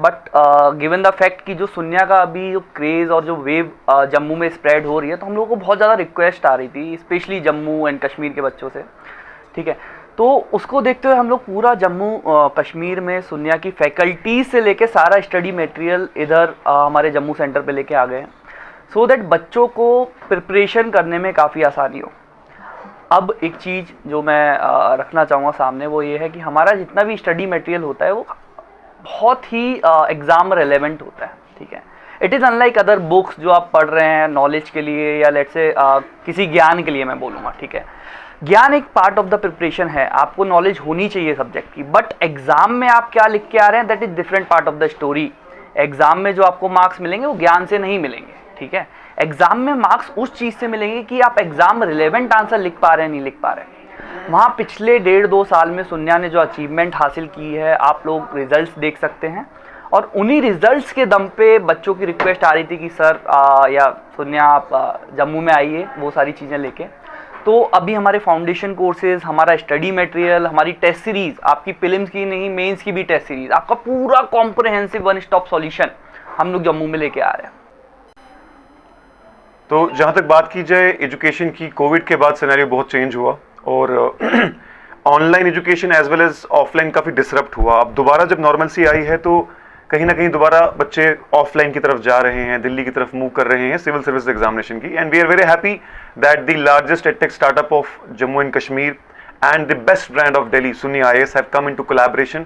But given the fact कि जो सुन्या का अभी जो क्रेज़ और जो वेव जम्मू में स्प्रेड हो रही है, तो हम लोगों को बहुत ज़्यादा रिक्वेस्ट आ रही थी स्पेशली जम्मू एंड कश्मीर के बच्चों से, ठीक है। तो उसको देखते हुए हम लोग पूरा जम्मू कश्मीर में सुन्या की फैकल्टीज से लेके सारा स्टडी मटेरियल इधर हमारे जम्मू सेंटर पे लेके आ गए हैं, सो दैट बच्चों को प्रिपरेशन करने में काफ़ी आसानी हो। अब एक चीज़ जो मैं रखना चाहूँगा सामने, वो ये है कि हमारा जितना भी स्टडी मटेरियल होता है वो बहुत ही एग्ज़ाम रेलेवेंट होता है, ठीक है। It is unlike other books जो आप पढ़ रहे हैं नॉलेज के लिए या लेट्स से किसी ज्ञान के लिए मैं बोलूँगा, ठीक है। ज्ञान एक पार्ट ऑफ द प्रिपरेशन है, आपको नॉलेज होनी चाहिए सब्जेक्ट की, बट एग्जाम में आप क्या लिख के आ रहे हैं that is different part of the story. Exam में जो आपको मार्क्स मिलेंगे वो ज्ञान से नहीं मिलेंगे, ठीक है। एग्जाम में मार्क्स उस चीज़ से मिलेंगे कि आप एग्जाम रिलेवेंट आंसर लिख पा रहे हैं नहीं लिख पा रहे हैं। वहाँ पिछले 1.5-2 साल में सुन्या ने जो अचीवमेंट हासिल की है, आप लोग रिजल्ट्स देख सकते हैं, और उन्हीं रिजल्ट्स के दम पे बच्चों की रिक्वेस्ट आ रही थी कि सर या सुन्या आप जम्मू में आइए वो सारी चीज़ें लेके। तो अभी हमारे फाउंडेशन कोर्सेज, हमारा स्टडी मटेरियल, हमारी टेस्ट सीरीज, आपकी प्रीलिम्स की नहीं मेंस की भी टेस्ट सीरीज, आपका पूरा कॉम्प्रिहेंसिव वन स्टॉप सॉल्यूशन हम लोग जम्मू में लेके आ रहे हैं। तो जहां तक बात की जाए एजुकेशन की, कोविड के बाद सिनेरियो बहुत चेंज हुआ और online education as well as offline काफ़ी डिसरप्ट हुआ। अब दोबारा जब नॉर्मलसी आई है तो कहीं ना कहीं दोबारा बच्चे ऑफलाइन की तरफ जा रहे हैं, दिल्ली की तरफ मूव कर रहे हैं सिविल सर्विस एग्जामिनेशन की। And we are very happy that the largest edtech startup of Jammu and Kashmir and the best brand of Delhi Sunni IAS have come into collaboration.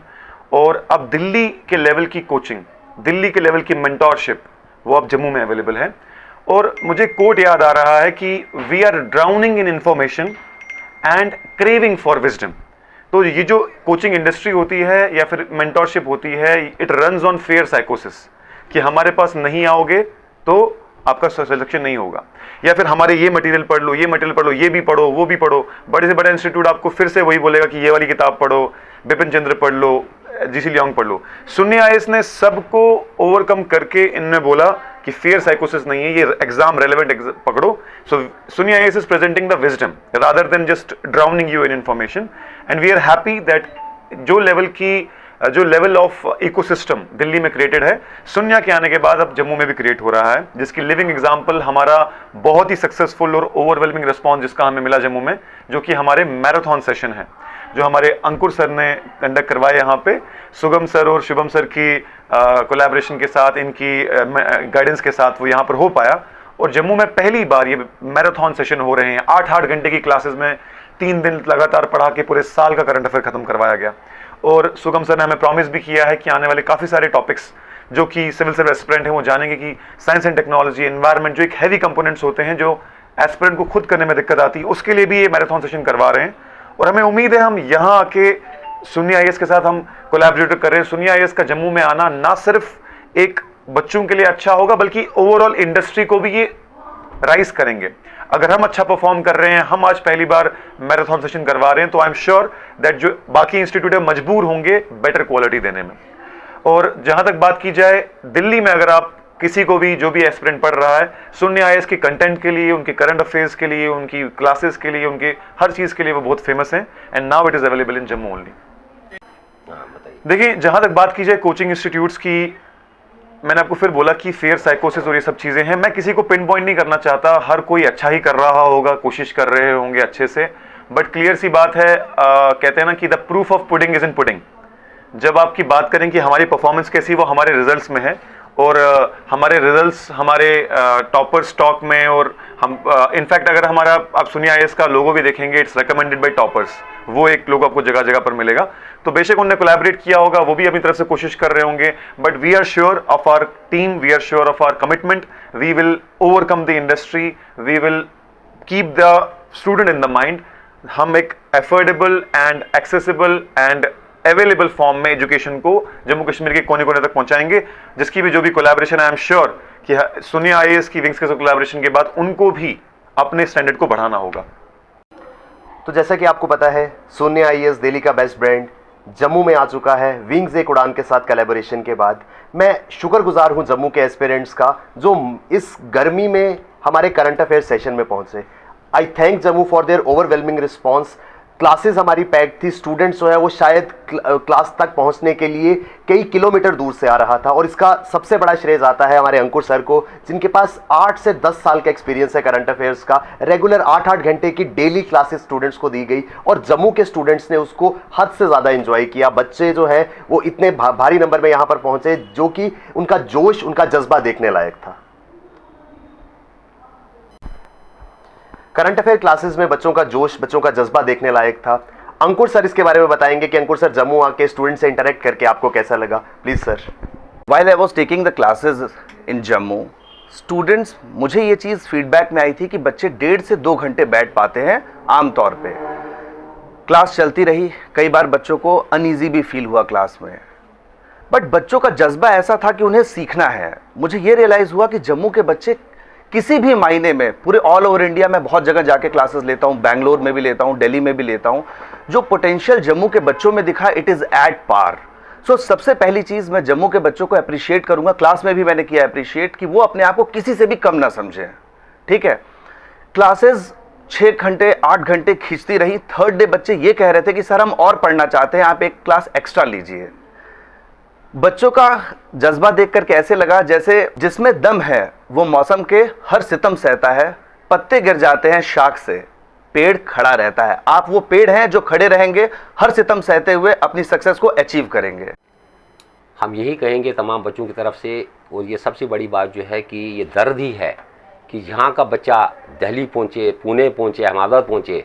और अब दिल्ली के लेवल की कोचिंग, दिल्ली के लेवल की मेंटोरशिप वो अब जम्मू में अवेलेबल है। और मुझे कोट याद आ रहा है कि we are drowning in information and craving for wisdom. तो ये जो कोचिंग इंडस्ट्री होती है या फिर मेंटोरशिप होती है, इट रन्स ऑन फेयर साइकोसिस कि हमारे पास नहीं आओगे तो आपका सिलेक्शन नहीं होगा, या फिर हमारे ये मटेरियल पढ़ लो, ये मटेरियल पढ़ लो, ये भी पढ़ो, वो भी पढ़ो। बड़े से बड़ा इंस्टीट्यूट आपको फिर से वही बोलेगा कि ये वाली किताब पढ़ो, बिपिन चंद्र पढ़ लो, GC लियोंग पढ़ लो। सुन्नी IAS ने सबको ओवरकम करके इनने बोला कि फेयर साइकोसिस नहीं है, ये एग्जाम रेलेवेंट पकड़ो। So Sunni IAS is presenting the wisdom rather than just drowning you in information. And we are happy that जो लेवल ऑफ इकोसिस्टम दिल्ली में क्रिएटेड है, सुन्या के आने के बाद अब जम्मू में भी क्रिएट हो रहा है, जिसकी लिविंग एग्जाम्पल हमारा बहुत ही सक्सेसफुल और ओवरवेलमिंग रिस्पॉन्स जिसका हमें मिला जम्मू में, जो कि हमारे मैराथन सेशन है जो हमारे अंकुर सर ने कंडक्ट करवाए यहाँ पे, सुगम सर और शुभम सर की कोलैबोरेशन के साथ, इनकी गाइडेंस के साथ वो यहाँ पर हो पाया। और जम्मू में पहली बार ये मैराथन सेशन हो रहे हैं, 8-8 घंटे की क्लासेस में 3 दिन लगातार पढ़ा के पूरे साल का करंट अफेयर खत्म करवाया गया। और सुगम सर ने हमें प्रॉमिस भी किया है कि आने वाले काफ़ी सारे टॉपिक्स जो कि सिविल सर्विस एस्पिरेंट हैं वो जानेंगे कि साइंस एंड टेक्नोलॉजी, एनवायरनमेंट, जो एक हैवी कंपोनेंट्स होते हैं जो एस्पिरेंट को खुद करने में दिक्कत आती है, उसके लिए भी ये मैराथन सेशन करवा रहे हैं। और हमें उम्मीद है हम यहाँ आके सुन्नी IAS के साथ हम कोलैबोरेट कर रहे हैं। सुन्नी IAS का जम्मू में आना ना सिर्फ एक बच्चों के लिए अच्छा होगा बल्कि ओवरऑल इंडस्ट्री को भी ये राइज करेंगे। अगर हम अच्छा परफॉर्म कर रहे हैं, हम आज पहली बार मैराथन सेशन करवा रहे हैं, तो आई एम श्योर दैट जो बाकी इंस्टीट्यूट है मजबूर होंगे बेटर क्वालिटी देने में। और जहां तक बात की जाए दिल्ली में, अगर आप किसी को भी जो भी एस्पिरेंट पढ़ रहा है, सुन्नी IAS के कंटेंट के लिए, उनके करंट अफेयर्स के लिए, उनकी क्लासेस के लिए, उनके हर चीज़ के लिए वो बहुत फेमस हैं। And now it is available in Jammu only. देखिए, जहां तक बात की जाए कोचिंग इंस्टीट्यूट्स की, मैंने आपको फिर बोला कि फेयर साइकोसिस और ये सब चीज़ें हैं। मैं किसी को पिन पॉइंट नहीं करना चाहता, हर कोई अच्छा ही कर रहा होगा, कोशिश कर रहे होंगे अच्छे से, बट क्लियर सी बात है, कहते हैं ना कि the proof of pudding is in pudding. जब आपकी बात करें कि हमारी परफॉर्मेंस कैसी, वो हमारे रिजल्ट्स में है। और हमारे रिजल्ट्स हमारे टॉपर स्टॉक में, और हम इनफैक्ट अगर हमारा आप सुन्नी IAS का लोगो भी देखेंगे, इट्स रिकमेंडेड बाय टॉपर्स, वो एक लोगो आपको जगह जगह पर मिलेगा। तो बेशक उन्होंने कोलैबोरेट किया होगा, वो भी अपनी तरफ से कोशिश कर रहे होंगे, but we are sure of our team, we are sure of our commitment, we will overcome the industry, we will keep the student in the mind. हम एक affordable and accessible and available form में education को जम्मू कश्मीर के कोने कोने तक पहुंचाएंगे, जिसकी भी जो भी कोलैबोरेशन, आई एम श्योर कि सुन्नी IAS की विंग्स के कोलैबोरेशन के बाद उनको भी अपने स्टैंडर्ड को बढ़ाना होगा। तो जैसा कि आपको पता है, सुन्नी IAS दिल्ली का बेस्ट ब्रांड जम्मू में आ चुका है विंग्स एक उड़ान के साथ कोलैबोरेशन के बाद। मैं शुक्रगुजार हूं जम्मू के एस्पिरेंट्स का जो इस गर्मी में हमारे करंट अफेयर सेशन में पहुंचे। आई thank Jammu for their overwhelming response classes हमारी पैक थी, स्टूडेंट्स जो है वो शायद क्लास तक पहुंचने के लिए कई किलोमीटर दूर से आ रहा था। और इसका सबसे बड़ा श्रेय जाता है हमारे अंकुर सर को, जिनके पास 8 से 10 साल का एक्सपीरियंस है करंट अफेयर्स का। रेगुलर 8-8 घंटे की डेली क्लासेस स्टूडेंट्स को दी गई और जम्मू के स्टूडेंट्स ने उसको हद से ज़्यादा एंजॉय किया। बच्चे जो है वो इतने भारी नंबर में यहाँ पर पहुंचे, जो कि उनका जोश, उनका जज्बा देखने लायक था। करंट अफेयर क्लासेस में बच्चों का जोश, बच्चों का जज्बा देखने लायक था। अंकुर सर इसके बारे में बताएंगे कि अंकुर सर जम्मू आके स्टूडेंट से इंटरेक्ट करके आपको कैसा लगा। Please sir. While I was taking the classes in Jammu, students, मुझे ये चीज़ फीडबैक में आई थी कि बच्चे 1.5 से 2 घंटे बैठ पाते हैं आम तौर पे। क्लास चलती रही, कई बार बच्चों को अनईजी भी फील हुआ क्लास में, बट बच्चों का जज्बा ऐसा था कि उन्हें सीखना है। मुझे ये रियलाइज़ हुआ कि जम्मू के बच्चे किसी भी मायने में, पूरे ऑल ओवर इंडिया में बहुत जगह जाके क्लासेस लेता हूँ, बैंगलोर में भी लेता हूँ, दिल्ली में भी लेता हूँ, जो पोटेंशियल जम्मू के बच्चों में दिखा, इट इज़ एट पार। सो सबसे पहली चीज़ मैं जम्मू के बच्चों को अप्रिशिएट करूँगा, क्लास में भी मैंने किया अप्रिशिएट, कि वो अपने आप को किसी से भी कम ना समझें। ठीक है, क्लासेस 6 घंटे 8 घंटे खींचती रही। थर्ड डे बच्चे ये कह रहे थे कि सर हम और पढ़ना चाहते हैं, आप एक क्लास एक्स्ट्रा लीजिए। बच्चों का जज्बा देखकर कैसे लगा, जैसे जिसमें दम है वो मौसम के हर सितम सहता है, पत्ते गिर जाते हैं शाख से, पेड़ खड़ा रहता है। आप वो पेड़ हैं जो खड़े रहेंगे, हर सितम सहते हुए अपनी सक्सेस को अचीव करेंगे। हम यही कहेंगे तमाम बच्चों की तरफ से, और ये सबसे बड़ी बात जो है कि ये दर्द ही है कि यहाँ का बच्चा दिल्ली पहुँचे, पुणे पहुँचे, अहमदाबाद पहुँचे,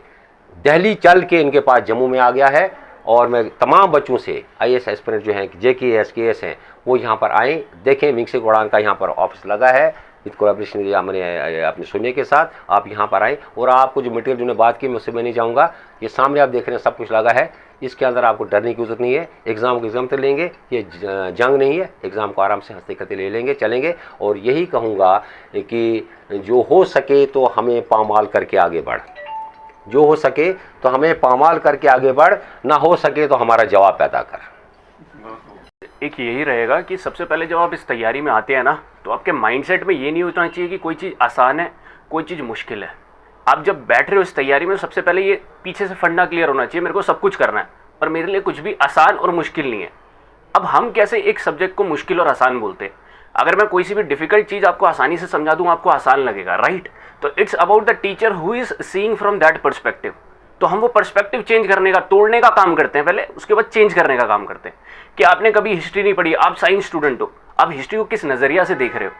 दिल्ली चल के इनके पास जम्मू में आ गया है। और मैं तमाम बच्चों से, IAS एस्पिरेंट जो हैं, JKS KS हैं, वो यहाँ पर आएँ, देखें विंग से उड़ान का यहाँ पर ऑफिस लगा है विद कोलैबोरेशन हमने अपने सोनिया के साथ। आप यहाँ पर आएँ और आपको जो मटेरियल जो बात की मैं उससे मैं नहीं जाऊँगा, ये सामने आप देख रहे हैं सब कुछ लगा है, इसके अंदर आपको डरने की जरूरत नहीं है। एग्ज़ाम को एग्ज़ाम तो लेंगे, ये जंग नहीं है, एग्ज़ाम को आराम से हंसते खेलते ले लेंगे, चलेंगे। और यही कहूँगा कि जो हो सके तो हमें पामाल करके आगे बढ़, जो हो सके तो हमें पामाल करके आगे बढ़, ना हो सके तो हमारा जवाब पैदा कर। एक यही रहेगा कि सबसे पहले जब आप इस तैयारी में आते हैं ना, तो आपके माइंडसेट में ये नहीं होना चाहिए कि कोई चीज़ आसान है, कोई चीज़ मुश्किल है। आप जब बैठ रहे हो इस तैयारी में, सबसे पहले ये पीछे से फंडा क्लियर होना चाहिए, मेरे को सब कुछ करना है, पर मेरे लिए कुछ भी आसान और मुश्किल नहीं है। अब हम कैसे एक सब्जेक्ट को मुश्किल और आसान बोलते हैं? अगर मैं कोई सी भी डिफिकल्ट चीज़ आपको आसानी से समझा दूँ, आपको आसान लगेगा, राइट? तो it's about the teacher who is seeing from that perspective. तो हम वो पर्सपेक्टिव चेंज करने का, तोड़ने का काम करते हैं पहले, उसके बाद चेंज करने का काम करते हैं। कि आपने कभी हिस्ट्री नहीं पढ़ी, आप साइंस स्टूडेंट हो, आप हिस्ट्री को किस नज़रिया से देख रहे हो,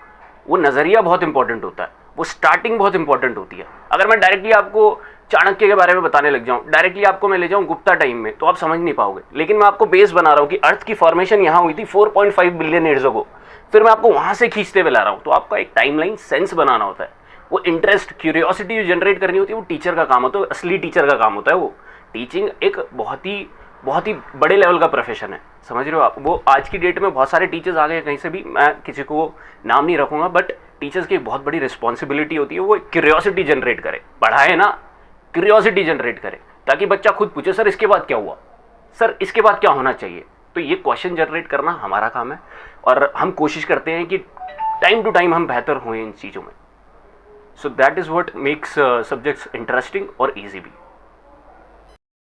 वो नज़रिया बहुत इंपॉर्टेंट होता है, वो स्टार्टिंग बहुत इंपॉर्टेंट होती है। अगर मैं डायरेक्टली आपको चाणक्य के बारे में बताने लग जाऊँ, डायरेक्टली आपको मैं ले जाऊँ गुप्ता टाइम में, तो आप समझ नहीं पाओगे। लेकिन मैं आपको बेस बना रहा हूँ कि अर्थ की फॉर्मेशन यहाँ हुई थी 4.5 बिलियन ईयर्स अगो, फिर मैं आपको वहाँ से खींचते हुए ला रहा हूँ। तो आपका एक टाइमलाइन सेंस बनाना होता है, वो इंटरेस्ट, क्यूरियोसिटी जो जनरेट करनी होती है, वो टीचर का काम होता है, असली टीचर का काम होता है। वो टीचिंग एक बहुत ही बड़े लेवल का प्रोफेशन है, समझ रहे हो आप? वो आज की डेट में बहुत सारे टीचर्स आ गए कहीं से भी, मैं किसी को नाम नहीं रखूँगा, बट टीचर्स की एक बहुत बड़ी रिस्पॉन्सिबिलिटी होती है, वो क्यूरियोसिटी जनरेट करे, पढ़ाए ना, क्यूरियोसिटी जनरेट करे, ताकि बच्चा खुद पूछे सर इसके बाद क्या हुआ, सर इसके बाद क्या होना चाहिए। तो ये क्वेश्चन जनरेट करना हमारा काम है, और हम कोशिश करते हैं कि टाइम टू टाइम हम बेहतर हों इन चीज़ों में। So that is what makes subjects interesting और ईजी भी।